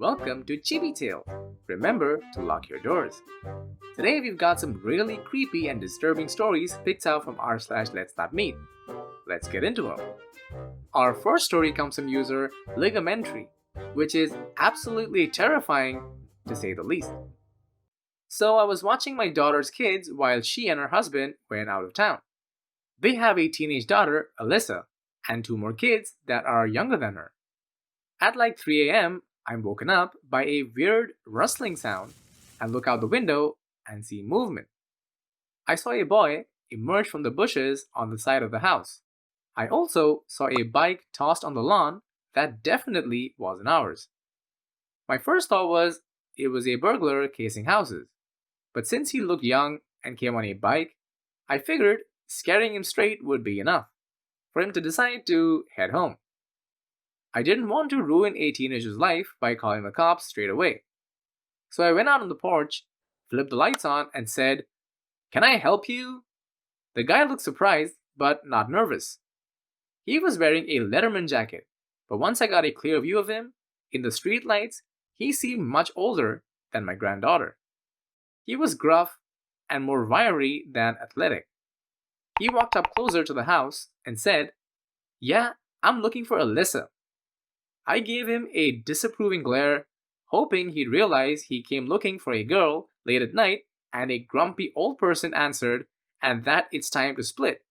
Welcome to ChibiTales. Remember to lock your doors. Today we've got some really creepy and disturbing stories picked out from r/LetsNotMeet. Let's get into them. Our first story comes from user Ligamentary, which is absolutely terrifying to say the least. So I was watching my daughter's kids while she and her husband went out of town. They have a teenage daughter, Alyssa, and two more kids that are younger than her. At like 3 a.m., I'm woken up by a weird rustling sound and look out the window and see movement. I saw a boy emerge from the bushes on the side of the house. I also saw a bike tossed on the lawn that definitely wasn't ours. My first thought was it was a burglar casing houses, but since he looked young and came on a bike, I figured scaring him straight would be enough for him to decide to head home. I didn't want to ruin a teenager's life by calling the cops straight away. So I went out on the porch, flipped the lights on, and said, "Can I help you?" The guy looked surprised, but not nervous. He was wearing a Letterman jacket, but once I got a clear view of him, in the street lights, he seemed much older than my granddaughter. He was gruff and more wiry than athletic. He walked up closer to the house and said, "Yeah, I'm looking for Alyssa." I gave him a disapproving glare, hoping he'd realize he came looking for a girl late at night, and a grumpy old person answered, "And that it's time to split."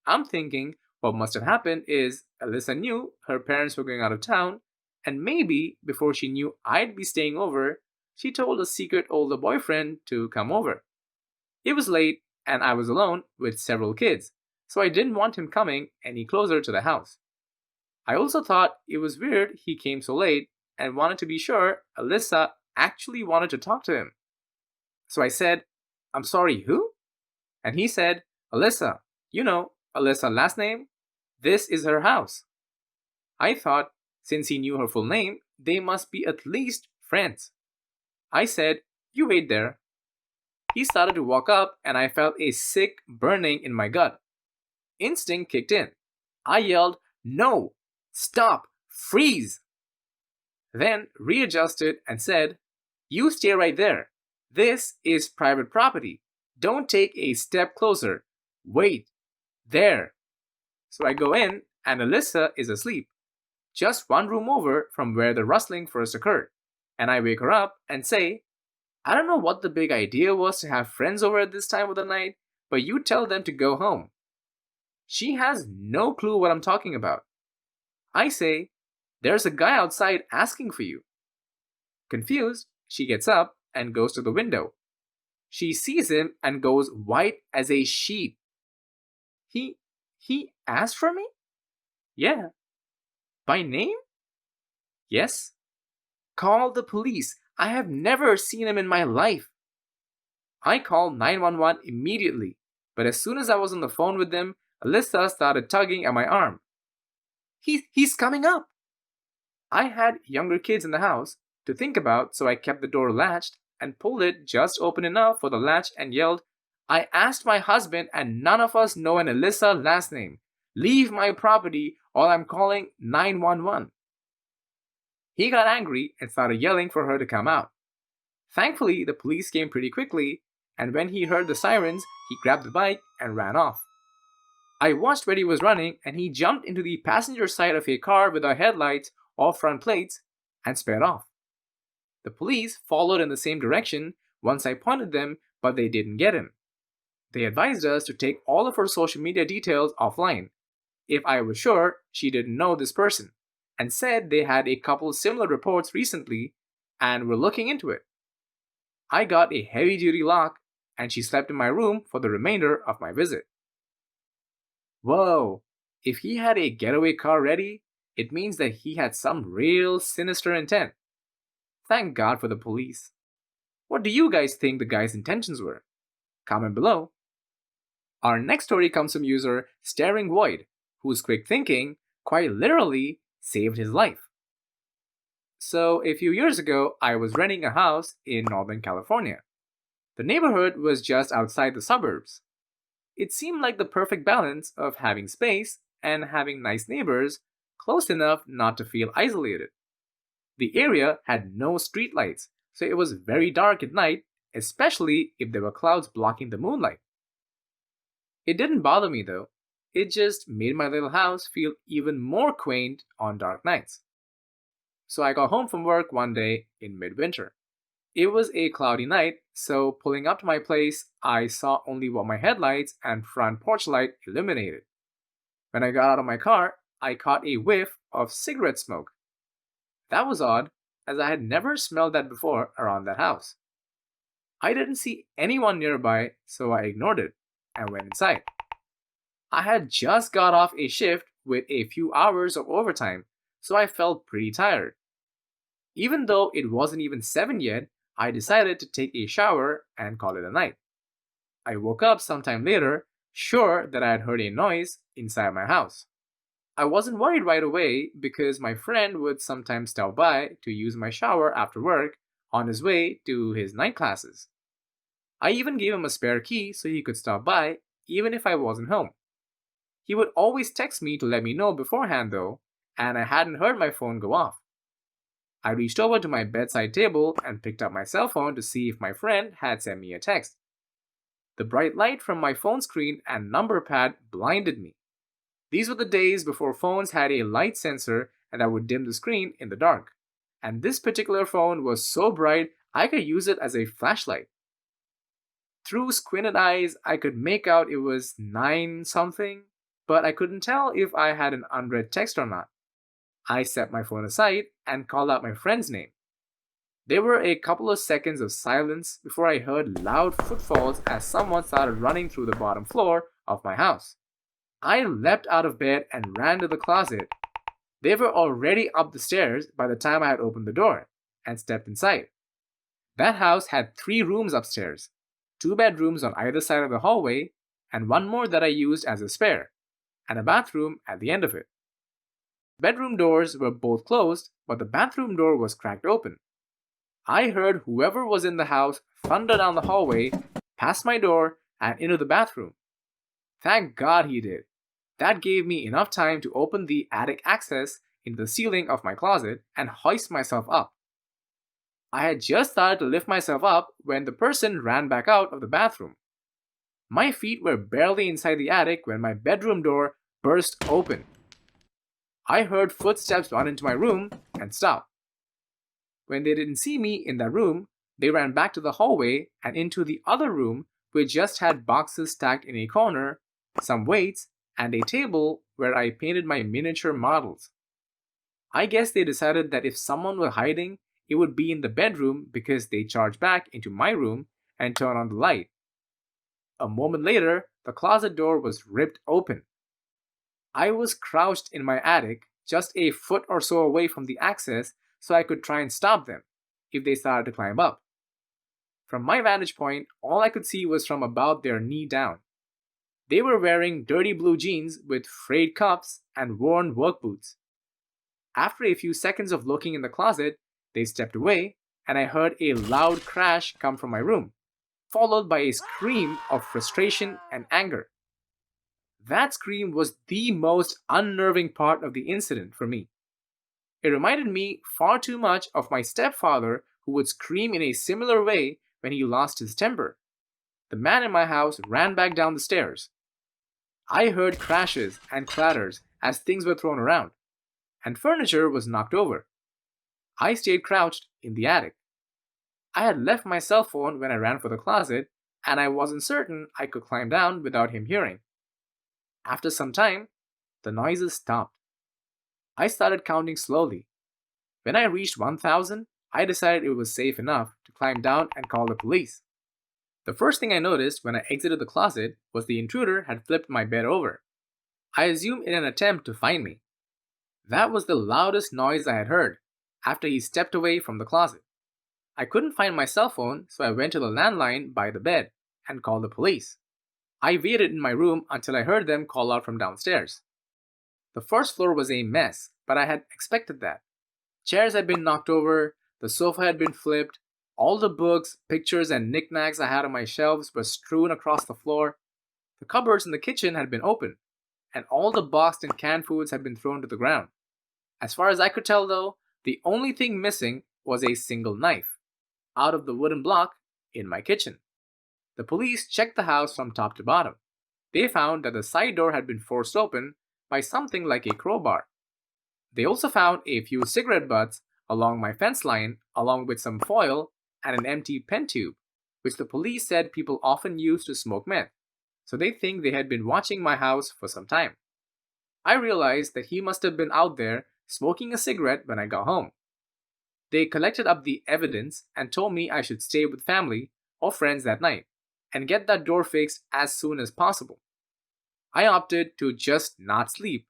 I'm thinking what must have happened is Alyssa knew her parents were going out of town, and maybe before she knew I'd be staying over, she told a secret older boyfriend to come over. It was late, and I was alone with several kids, so I didn't want him coming any closer to the house. I also thought it was weird he came so late and wanted to be sure Alyssa actually wanted to talk to him. So I said, "I'm sorry, who?" And he said, "Alyssa. You know, Alyssa last name? This is her house." I thought, since he knew her full name, they must be at least friends. I said, "You wait there." He started to walk up and I felt a sick burning in my gut. Instinct kicked in. I yelled, "No! Stop! Freeze!" Then readjusted and said, "You stay right there. This is private property. Don't take a step closer. Wait. There." So I go in and Alyssa is asleep, just one room over from where the rustling first occurred. And I wake her up and say, "I don't know what the big idea was to have friends over at this time of the night, but you tell them to go home." She has no clue what I'm talking about. I say, "There's a guy outside asking for you." Confused, she gets up and goes to the window. She sees him and goes white as a sheet. He asked for me? Yeah. By name? Yes. Call the police. I have never seen him in my life. I called 911 immediately, but as soon as I was on the phone with them, Alyssa started tugging at my arm. He's coming up. I had younger kids in the house to think about, so I kept the door latched and pulled it just open enough for the latch and yelled, "I asked my husband and none of us know an Alyssa last name. Leave my property or I'm calling 911." He got angry and started yelling for her to come out. Thankfully, the police came pretty quickly, and when he heard the sirens, he grabbed the bike and ran off. I watched where he was running, and he jumped into the passenger side of a car without headlights or front plates and sped off. The police followed in the same direction once I pointed them, but they didn't get him. They advised us to take all of her social media details offline, if I was sure she didn't know this person, and said they had a couple similar reports recently and were looking into it. I got a heavy-duty lock, and she slept in my room for the remainder of my visit. Whoa, if he had a getaway car ready, it means that he had some real sinister intent. Thank God for the police. What do you guys think the guy's intentions were? Comment below. Our next story comes from user Staring Void, whose quick thinking quite literally saved his life. So, a few years ago, I was renting a house in Northern California. The neighborhood was just outside the suburbs. It seemed like the perfect balance of having space and having nice neighbors close enough not to feel isolated. The area had no streetlights, so it was very dark at night, especially if there were clouds blocking the moonlight. It didn't bother me though. It just made my little house feel even more quaint on dark nights. So I got home from work one day in midwinter. It was a cloudy night, so pulling up to my place, I saw only what my headlights and front porch light illuminated. When I got out of my car, I caught a whiff of cigarette smoke. That was odd, as I had never smelled that before around that house. I didn't see anyone nearby, so I ignored it and went inside. I had just got off a shift with a few hours of overtime, so I felt pretty tired. Even though it wasn't even 7 yet, I decided to take a shower and call it a night. I woke up sometime later, sure that I had heard a noise inside my house. I wasn't worried right away because my friend would sometimes stop by to use my shower after work on his way to his night classes. I even gave him a spare key so he could stop by even if I wasn't home. He would always text me to let me know beforehand though, and I hadn't heard my phone go off. I reached over to my bedside table and picked up my cell phone to see if my friend had sent me a text. The bright light from my phone screen and number pad blinded me. These were the days before phones had a light sensor and that would dim the screen in the dark. And this particular phone was so bright I could use it as a flashlight. Through squinted eyes, I could make out it was 9 something, but I couldn't tell if I had an unread text or not. I set my phone aside and called out my friend's name. There were a couple of seconds of silence before I heard loud footfalls as someone started running through the bottom floor of my house. I leapt out of bed and ran to the closet. They were already up the stairs by the time I had opened the door and stepped inside. That house had 3 rooms upstairs, 2 bedrooms on either side of the hallway, and one more that I used as a spare, and a bathroom at the end of it. Bedroom doors were both closed, but the bathroom door was cracked open. I heard whoever was in the house thunder down the hallway, past my door, and into the bathroom. Thank God he did. That gave me enough time to open the attic access into the ceiling of my closet and hoist myself up. I had just started to lift myself up when the person ran back out of the bathroom. My feet were barely inside the attic when my bedroom door burst open. I heard footsteps run into my room and stop. When they didn't see me in that room, they ran back to the hallway and into the other room, which just had boxes stacked in a corner, some weights, and a table where I painted my miniature models. I guess they decided that if someone were hiding, it would be in the bedroom because they charged back into my room and turned on the light. A moment later, the closet door was ripped open. I was crouched in my attic, just a foot or so away from the access, so I could try and stop them if they started to climb up. From my vantage point, all I could see was from about their knee down. They were wearing dirty blue jeans with frayed cuffs and worn work boots. After a few seconds of looking in the closet, they stepped away, and I heard a loud crash come from my room, followed by a scream of frustration and anger. That scream was the most unnerving part of the incident for me. It reminded me far too much of my stepfather, who would scream in a similar way when he lost his temper. The man in my house ran back down the stairs. I heard crashes and clatters as things were thrown around, and furniture was knocked over. I stayed crouched in the attic. I had left my cell phone when I ran for the closet, and I wasn't certain I could climb down without him hearing. After some time, the noises stopped. I started counting slowly. When I reached 1,000, I decided it was safe enough to climb down and call the police. The first thing I noticed when I exited the closet was the intruder had flipped my bed over. I assumed in an attempt to find me. That was the loudest noise I had heard after he stepped away from the closet. I couldn't find my cell phone, so I went to the landline by the bed and called the police. I waited in my room until I heard them call out from downstairs. The first floor was a mess, but I had expected that. Chairs had been knocked over, the sofa had been flipped, all the books, pictures, and knickknacks I had on my shelves were strewn across the floor. The cupboards in the kitchen had been opened, and all the boxed and canned foods had been thrown to the ground. As far as I could tell, though, The only thing missing was a single knife out of the wooden block in my kitchen. The police checked the house from top to bottom. They found that the side door had been forced open by something like a crowbar. They also found a few cigarette butts along my fence line, along with some foil and an empty pen tube, which the police said people often use to smoke meth. So they think they had been watching my house for some time. I realized that he must have been out there smoking a cigarette when I got home. They collected up the evidence and told me I should stay with family or friends that night and get that door fixed as soon as possible. I opted to just not sleep.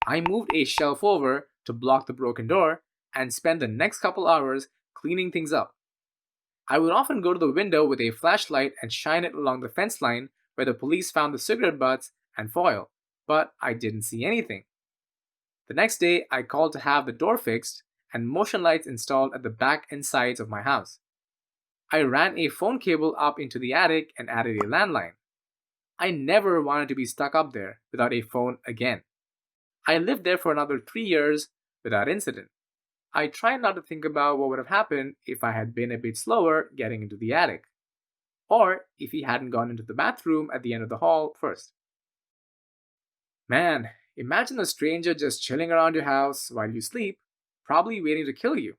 I moved a shelf over to block the broken door and spent the next couple hours cleaning things up. I would often go to the window with a flashlight and shine it along the fence line where the police found the cigarette butts and foil, but I didn't see anything. The next day, I called to have the door fixed and motion lights installed at the back and sides of my house. I ran a phone cable up into the attic and added a landline. I never wanted to be stuck up there without a phone again. I lived there for another 3 years without incident. I tried not to think about what would have happened if I had been a bit slower getting into the attic, or if he hadn't gone into the bathroom at the end of the hall first. Man, imagine a stranger just chilling around your house while you sleep, probably waiting to kill you.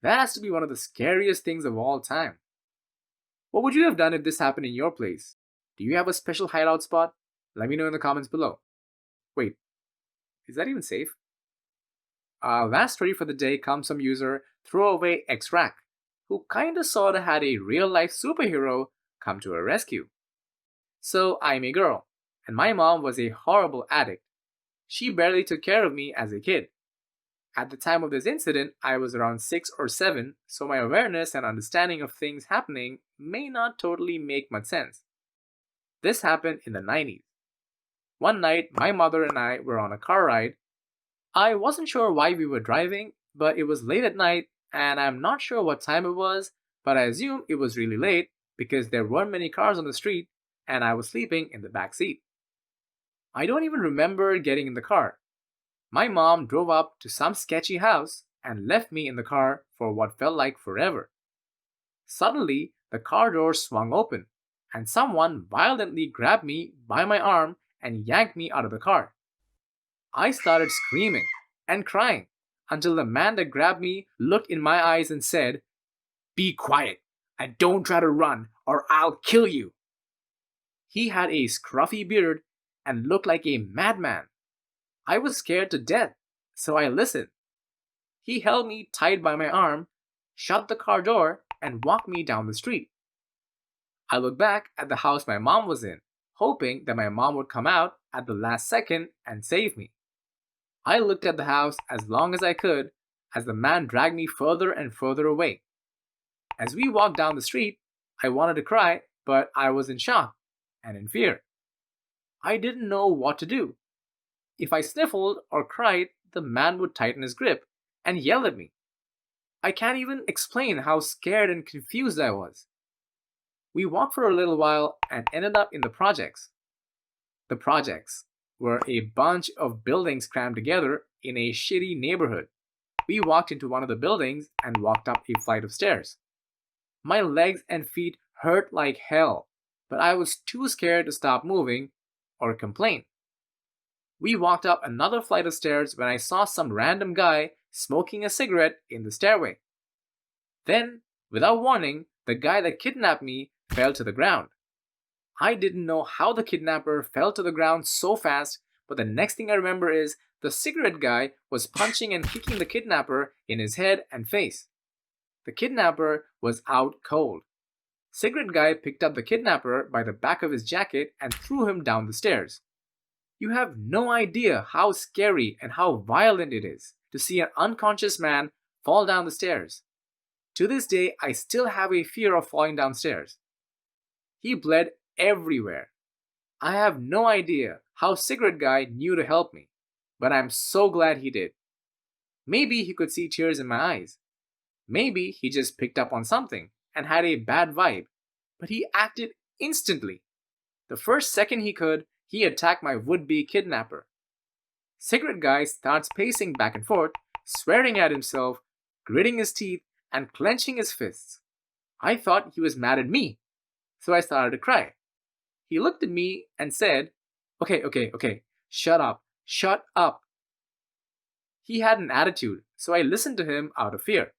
That has to be one of the scariest things of all time. What would you have done if this happened in your place? Do you have a special hideout spot? Let me know in the comments below. Wait, is that even safe? Our last story for the day comes from user ThrowawayXRack, who kinda sorta had a real-life superhero come to her rescue. So I'm a girl, and my mom was a horrible addict. She barely took care of me as a kid. At the time of this incident, I was around 6 or 7, so my awareness and understanding of things happening may not totally make much sense. This happened in the 90s. One night, my mother and I were on a car ride. I wasn't sure why we were driving, but it was late at night, and I'm not sure what time it was, but I assume it was really late because there weren't many cars on the street, and I was sleeping in the back seat. I don't even remember getting in the car. My mom drove up to some sketchy house and left me in the car for what felt like forever. Suddenly, the car door swung open, and someone violently grabbed me by my arm and yanked me out of the car. I started screaming and crying until the man that grabbed me looked in my eyes and said, "Be quiet and don't try to run or I'll kill you." He had a scruffy beard and looked like a madman. I was scared to death, so I listened. He held me tight by my arm, shut the car door, and walked me down the street. I looked back at the house my mom was in, hoping that my mom would come out at the last second and save me. I looked at the house as long as I could as the man dragged me further and further away. As we walked down the street, I wanted to cry, but I was in shock and in fear. I didn't know what to do. If I sniffled or cried, the man would tighten his grip and yell at me. I can't even explain how scared and confused I was. We walked for a little while and ended up in the projects. The projects were a bunch of buildings crammed together in a shitty neighborhood. We walked into one of the buildings and walked up a flight of stairs. My legs and feet hurt like hell, but I was too scared to stop moving or complain. We walked up another flight of stairs when I saw some random guy smoking a cigarette in the stairway. Then, without warning, the guy that kidnapped me fell to the ground. I didn't know how the kidnapper fell to the ground so fast, but the next thing I remember is the cigarette guy was punching and kicking the kidnapper in his head and face. The kidnapper was out cold. Cigarette guy picked up the kidnapper by the back of his jacket and threw him down the stairs. You have no idea how scary and how violent it is to see an unconscious man fall down the stairs. To this day, I still have a fear of falling downstairs. He bled everywhere. I have no idea how cigarette guy knew to help me, but I'm so glad he did. Maybe he could see tears in my eyes. Maybe he just picked up on something and had a bad vibe, but he acted instantly. The first second he could, he attacked my would-be kidnapper. Cigarette guy starts pacing back and forth, swearing at himself, gritting his teeth, and clenching his fists. I thought he was mad at me, so I started to cry. He looked at me and said, Okay, shut up, shut up. He had an attitude, so I listened to him out of fear.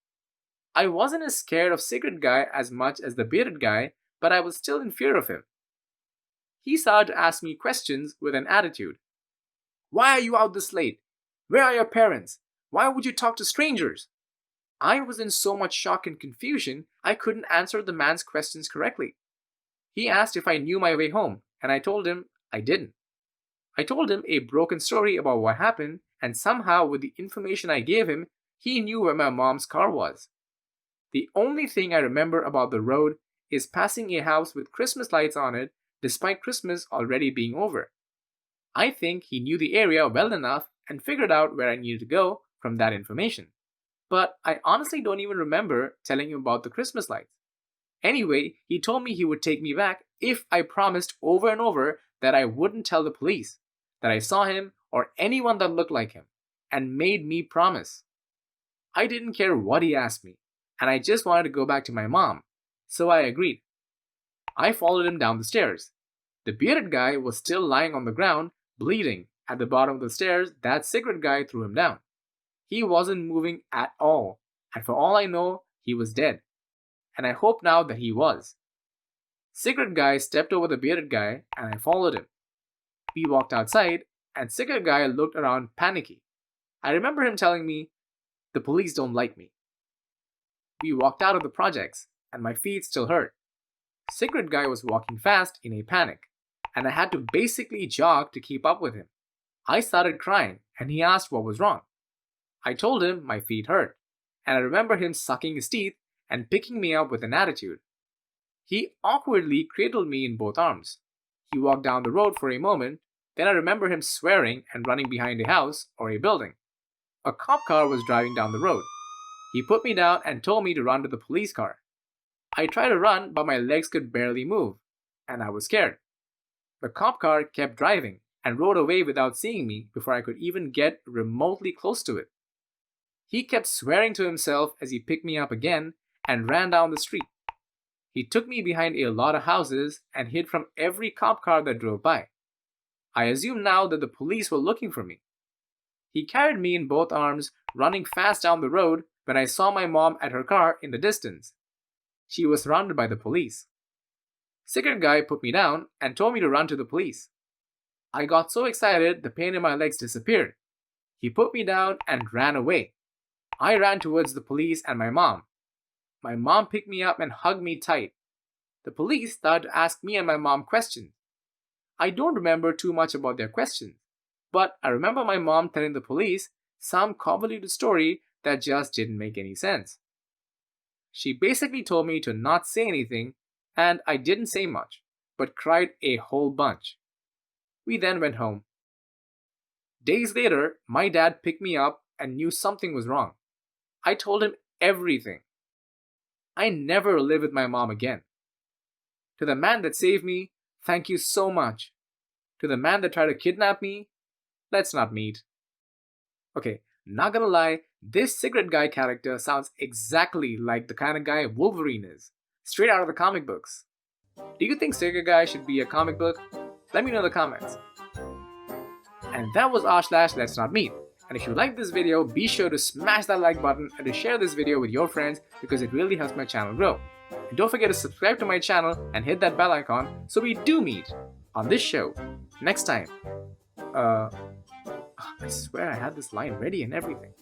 I wasn't as scared of Cigarette Guy as much as the bearded guy, but I was still in fear of him. He started to ask me questions with an attitude. Why are you out this late? Where are your parents? Why would you talk to strangers? I was in so much shock and confusion, I couldn't answer the man's questions correctly. He asked if I knew my way home, and I told him I didn't. I told him a broken story about what happened, and somehow, with the information I gave him, he knew where my mom's car was. The only thing I remember about the road is passing a house with Christmas lights on it, despite Christmas already being over. I think he knew the area well enough and figured out where I needed to go from that information. But I honestly don't even remember telling him about the Christmas lights. Anyway, he told me he would take me back if I promised over and over that I wouldn't tell the police that I saw him or anyone that looked like him, and made me promise. I didn't care what he asked me, and I just wanted to go back to my mom, so I agreed. I followed him down the stairs. The bearded guy was still lying on the ground, bleeding, at the bottom of the stairs that cigarette guy threw him down. He wasn't moving at all, and for all I know, he was dead. And I hope now that he was. Cigarette guy stepped over the bearded guy, and I followed him. We walked outside, and cigarette guy looked around panicky. I remember him telling me, "The police don't like me." We walked out of the projects, and my feet still hurt. Cigarette guy was walking fast in a panic, and I had to basically jog to keep up with him. I started crying, and he asked what was wrong. I told him my feet hurt, and I remember him sucking his teeth and picking me up with an attitude. He awkwardly cradled me in both arms. He walked down the road for a moment, then I remember him swearing and running behind a house or a building. A cop car was driving down the road. He put me down and told me to run to the police car. I tried to run, but my legs could barely move, and I was scared. The cop car kept driving and rode away without seeing me before I could even get remotely close to it. He kept swearing to himself as he picked me up again and ran down the street. He took me behind a lot of houses and hid from every cop car that drove by. I assume now that the police were looking for me. He carried me in both arms, running fast down the road when I saw my mom at her car in the distance. She was surrounded by the police. Cigarette guy put me down and told me to run to the police. I got so excited the pain in my legs disappeared. He put me down and ran away. I ran towards the police and my mom. My mom picked me up and hugged me tight. The police started to ask me and my mom questions. I don't remember too much about their questions, but I remember my mom telling the police some convoluted story that just didn't make any sense. She basically told me to not say anything, and I didn't say much, but cried a whole bunch. We then went home. Days later, my dad picked me up and knew something was wrong. I told him everything. I never live with my mom again. To the man that saved me, thank you so much. To the man that tried to kidnap me, let's not meet. Okay, not gonna lie, this cigarette guy character sounds exactly like the kind of guy Wolverine is, straight out of the comic books. Do you think Cigarette Guy should be a comic book? Let me know in the comments. And that was r/LetsNotMeet. And if you like this video, be sure to smash that like button and to share this video with your friends because it really helps my channel grow. And don't forget to subscribe to my channel and hit that bell icon so we do meet on this show next time. I swear I had this line ready and everything.